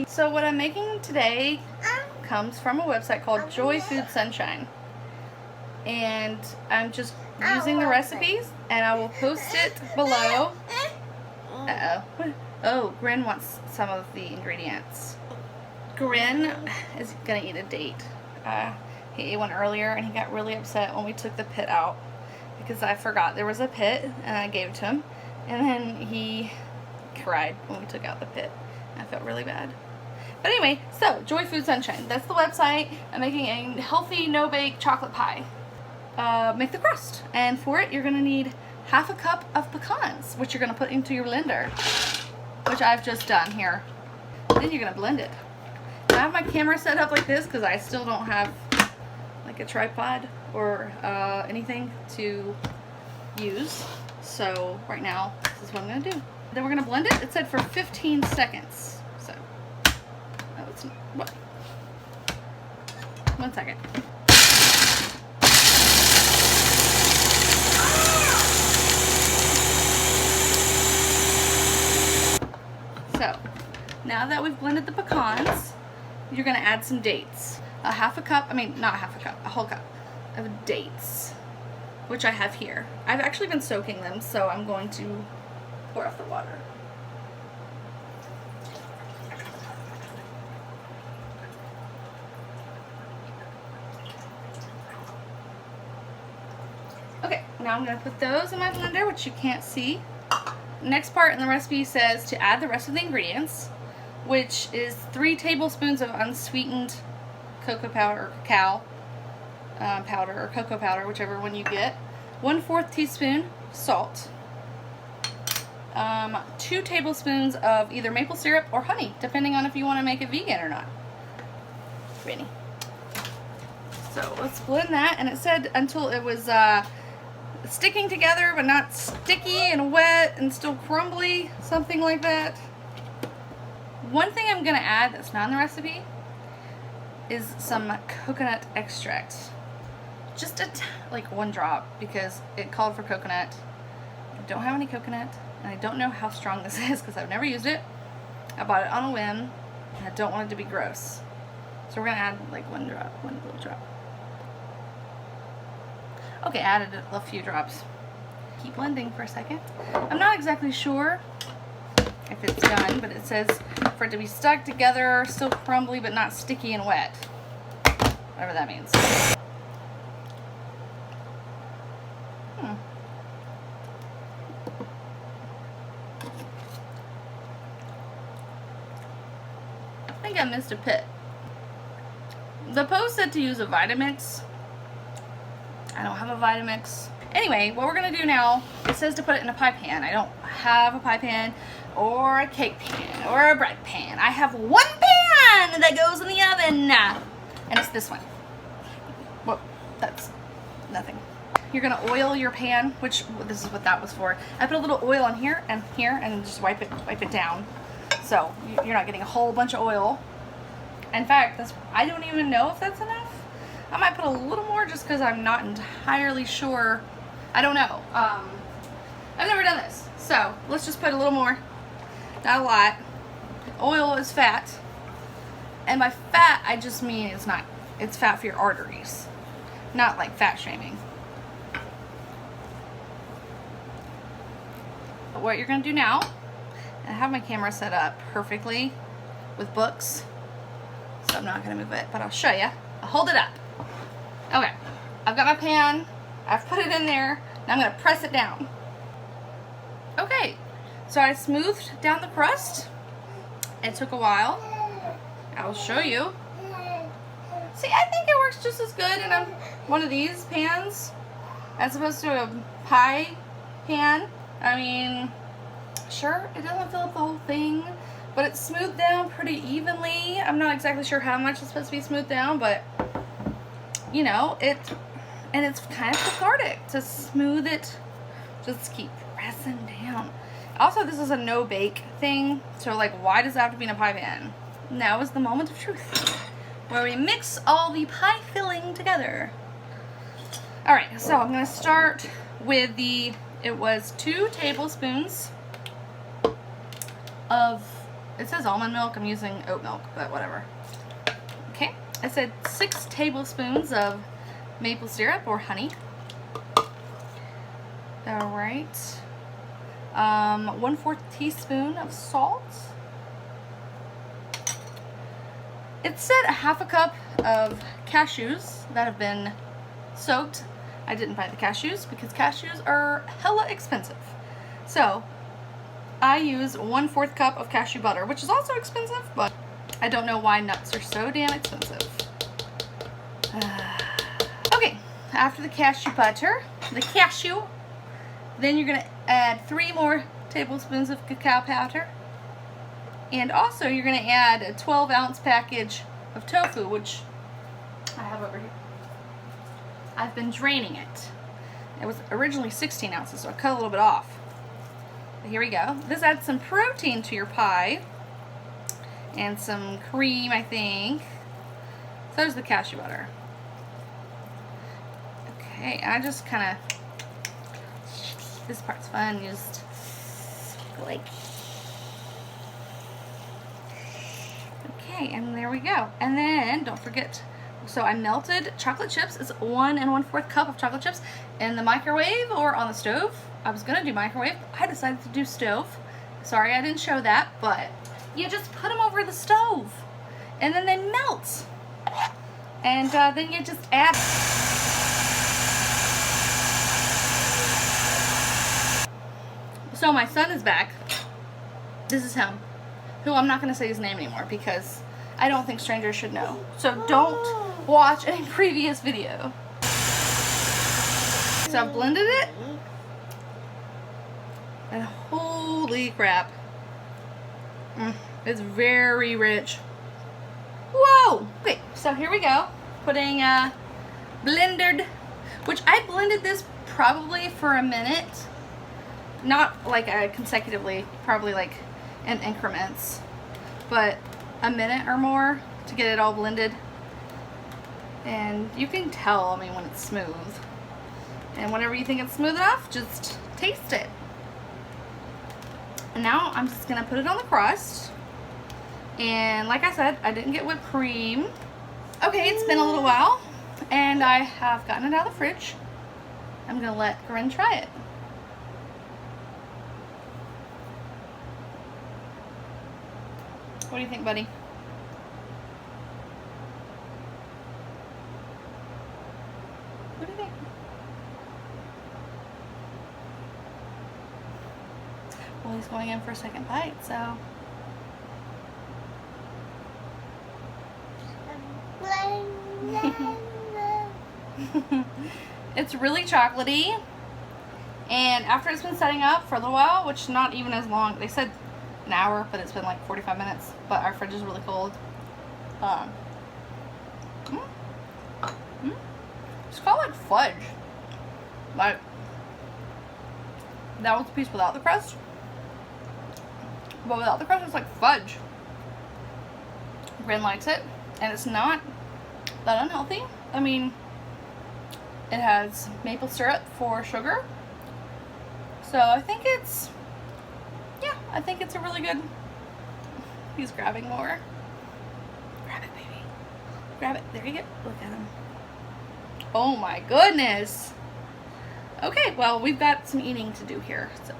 So what I'm making today comes from a website called Joy Food Sunshine. And I'm just using the recipes, and I will post it below. Uh-oh. Oh, Grin wants some of the ingredients. Grin is gonna eat a date. He ate one earlier, and he got really upset when we took the pit out because I forgot there was a pit, and I gave it to him, and then he cried when we took out the pit. I felt really bad. But anyway, so Joy Food Sunshine, that's the website. I'm making a healthy no-bake chocolate pie. Make the crust, and for it you're gonna need half a cup of pecans, which you're gonna put into your blender, which I've just done here. Then you're gonna blend it. I have my camera set up like this because I still don't have like a tripod or anything to use. So right now, this is what I'm gonna do. Then we're gonna blend it. It said for 15 seconds. So, oh, it's what? 1 second. So, now that we've blended the pecans, you're gonna add some dates. A half a cup, not half a cup, a whole cup of dates, which I have here. I've actually been soaking them, so I'm going to pour off the water. Okay, now I'm gonna put those in my blender, which you can't see. Next part in the recipe says to add the rest of the ingredients, which is 3 tablespoons of unsweetened cocoa powder or cacao powder or cocoa powder, whichever one you get. 1/4 teaspoon salt. 2 tablespoons of either maple syrup or honey, depending on if you want to make it vegan or not. Ready. So let's blend that, and it said until it was sticking together but not sticky and wet and still crumbly, something like that. One thing I'm gonna add that's not in the recipe is some coconut extract. Just like 1 drop, because it called for coconut. I don't have any coconut, and I don't know how strong this is because I've never used it. I bought it on a whim, and I don't want it to be gross. So we're gonna add like 1 drop, 1 little drop. Okay, added a few drops. Keep blending for a second. I'm not exactly sure if it's done, but it says for it to be stuck together, still crumbly but not sticky and wet. Whatever that means. I think I missed a pit. The post said to use a Vitamix. I don't have a Vitamix. Anyway, what we're gonna do now, it says to put it in a pie pan. I don't have a pie pan or a cake pan or a bread pan. I have 1 pan that goes in the oven, and it's this one. Well, that's nothing. You're gonna oil your pan, which this is what that was for. I put a little oil on here, and just wipe it down. So you're not getting a whole bunch of oil. In fact, I don't even know if that's enough. I might put a little more just because I'm not entirely sure. I don't know. I've never done this. So let's just put a little more. Not a lot. Oil is fat. And by fat, I just mean it's fat for your arteries. Not like fat shaming. But what you're going to do now, I have my camera set up perfectly with books. So I'm not going to move it, but I'll show you. I'll hold it up. Okay, I've got my pan, I've put it in there, now I'm going to press it down. Okay, so I smoothed down the crust. It took a while. I will show you. See, I think it works just as good in one of these pans as opposed to a pie pan. I mean, sure, it doesn't fill up the whole thing, but it's smoothed down pretty evenly. I'm not exactly sure how much it's supposed to be smoothed down, but you know, it's kind of cathartic to smooth it. Just keep pressing down. Also, this is a no-bake thing, so like, why does it have to be in a pie pan? Now is the moment of truth, where we mix all the pie filling together. All right, so I'm gonna start with it was 2 tablespoons of it says almond milk. I'm using oat milk, but whatever. Okay, I said 6 tablespoons of maple syrup or honey. All right. 1/4 teaspoon of salt. It said a 1/2 cup of cashews that have been soaked. I didn't buy the cashews because cashews are hella expensive. So I use 1/4 cup of cashew butter, which is also expensive, but I don't know why nuts are so damn expensive. Okay, after the cashew butter, then you're gonna add 3 more tablespoons of cacao powder. And also you're gonna add a 12-ounce package of tofu, which I have over here. I've been draining it. It was originally 16 ounces, so I cut a little bit off. But here we go. This adds some protein to your pie. And some cream, I think. So does the cashew butter. Okay, I just kind of, this part's fun, just like, okay, and there we go. And then, don't forget, so I melted chocolate chips. It's 1 1/4 cup of chocolate chips in the microwave or on the stove. I was gonna do microwave, but I decided to do stove. Sorry I didn't show that, but you just put them over the stove and then they melt. And then you just add. So my son is back. This is him, who I'm not gonna say his name anymore because I don't think strangers should know. So don't watch any previous video. So I've blended it. And holy crap. It's very rich. Whoa! Okay, so here we go. Putting blended, which I blended this probably for a minute. Not like consecutively, probably like in increments. But a minute or more to get it all blended. And you can tell, I mean, when it's smooth. And whenever you think it's smooth enough, just taste it. And now I'm just gonna put it on the crust. And like I said, I didn't get whipped cream. Okay, it's been a little while and I have gotten it out of the fridge. I'm gonna let Corinne try it. What do you think, buddy? What do you think? Well, he's going in for a second bite, so. It's really chocolatey, and after it's been setting up for a little while, which not even as long, they said an hour, but it's been like 45 minutes, but our fridge is really cold. It's kind of like fudge. Like, that was the piece without the crust, but without the crust it's like fudge. Bryn likes it, and it's not that unhealthy. I mean, it has maple syrup for sugar, so I think it's, yeah, I think it's a really good. He's grabbing more. Grab it, baby. Grab it. There you go. Look at him. Oh my goodness. Okay, well, we've got some eating to do here, so.